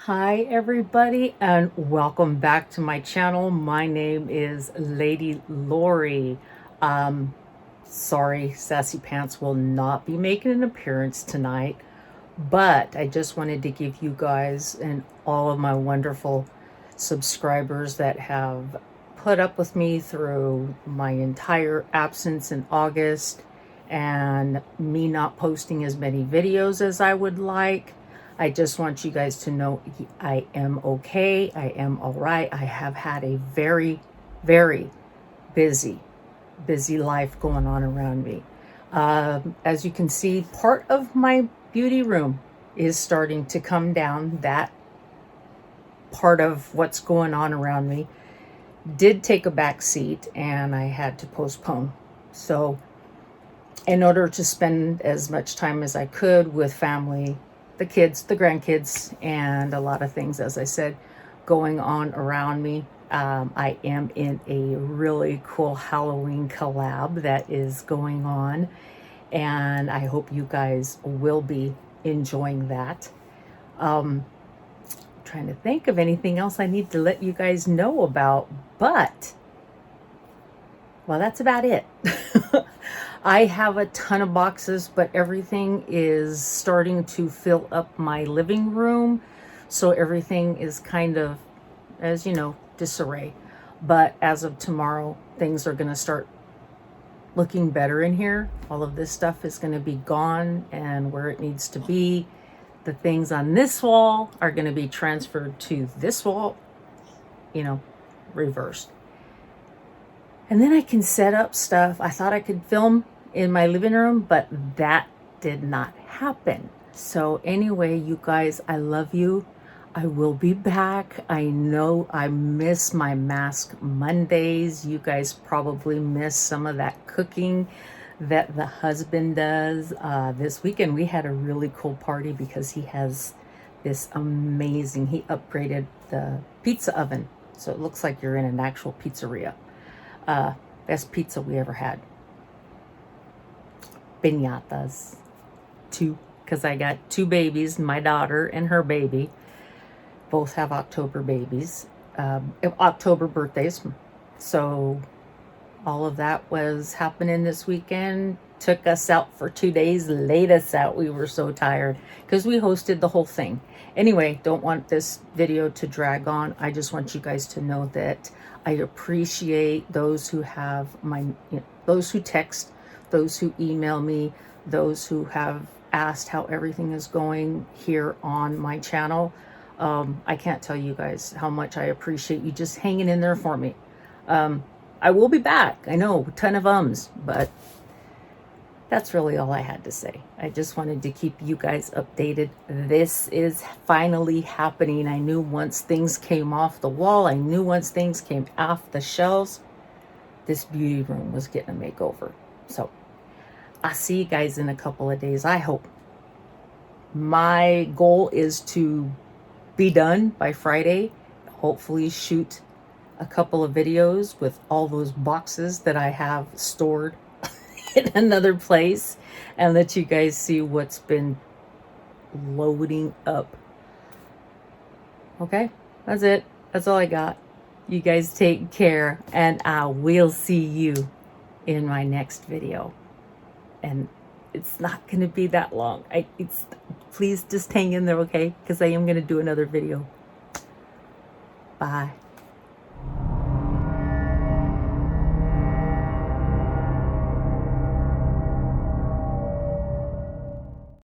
Hi everybody, and welcome back to my channel. My name is Lady Lori. Sorry, Sassy Pants will not be making an appearance tonight, but I just wanted to give you guys and all of my wonderful subscribers that have put up with me through my entire absence in August and me not posting as many videos as I would like. I just want you guys to know I am okay. I am all right. I have had a very, very busy life going on around me. As you can see, part of my beauty room is starting to come down. That part of what's going on around me did take a back seat, and I had to postpone. So in order to spend as much time as I could with family, the kids, the grandkids, and a lot of things, as I said, going on around me. I am in a really cool Halloween collab that is going on, and I hope you guys will be enjoying that. Trying to think of anything else I need to let you guys know about, but well, that's about it. I have a ton of boxes, but everything is starting to fill up my living room. So everything is kind of, as you know, disarray. But as of tomorrow, things are going to start looking better in here. All of this stuff is going to be gone and where it needs to be. The things on this wall are going to be transferred to this wall, you know, reversed. And then I can set up stuff. I thought I could film in my living room, but that did not happen. So anyway, you guys, I love you. I will be back. I know I miss my Mask Mondays. You guys probably miss some of that cooking that the husband does. This weekend we had a really cool party because he has this amazing, he upgraded the pizza oven. So it looks like you're in an actual pizzeria. Best pizza we ever had. Piñatas, because I got two babies, my daughter and her baby. Both have October babies, October birthdays. So all of that was happening this weekend. Took us out for 2 days, laid us out. We were so tired because we hosted the whole thing. Anyway, don't want this video to drag on. I just want you guys to know that I appreciate those who have those who text, those who email me, those who have asked how everything is going here on my channel. I can't tell you guys how much I appreciate you just hanging in there for me. I will be back. I know, a ton of ums, but that's really all I had to say. I just wanted to keep you guys updated. This is finally happening. I knew once things came off the wall, I knew once things came off the shelves, this beauty room was getting a makeover. So I'll see you guys in a couple of days, I hope. My goal is to be done by Friday. Hopefully shoot a couple of videos with all those boxes that I have stored in another place and let you guys see what's been loading up. Okay, that's it. That's all I got. You guys take care, and I will see you in my next video. And it's not going to be that long. Please just hang in there, okay? Because I am going to do another video. Bye.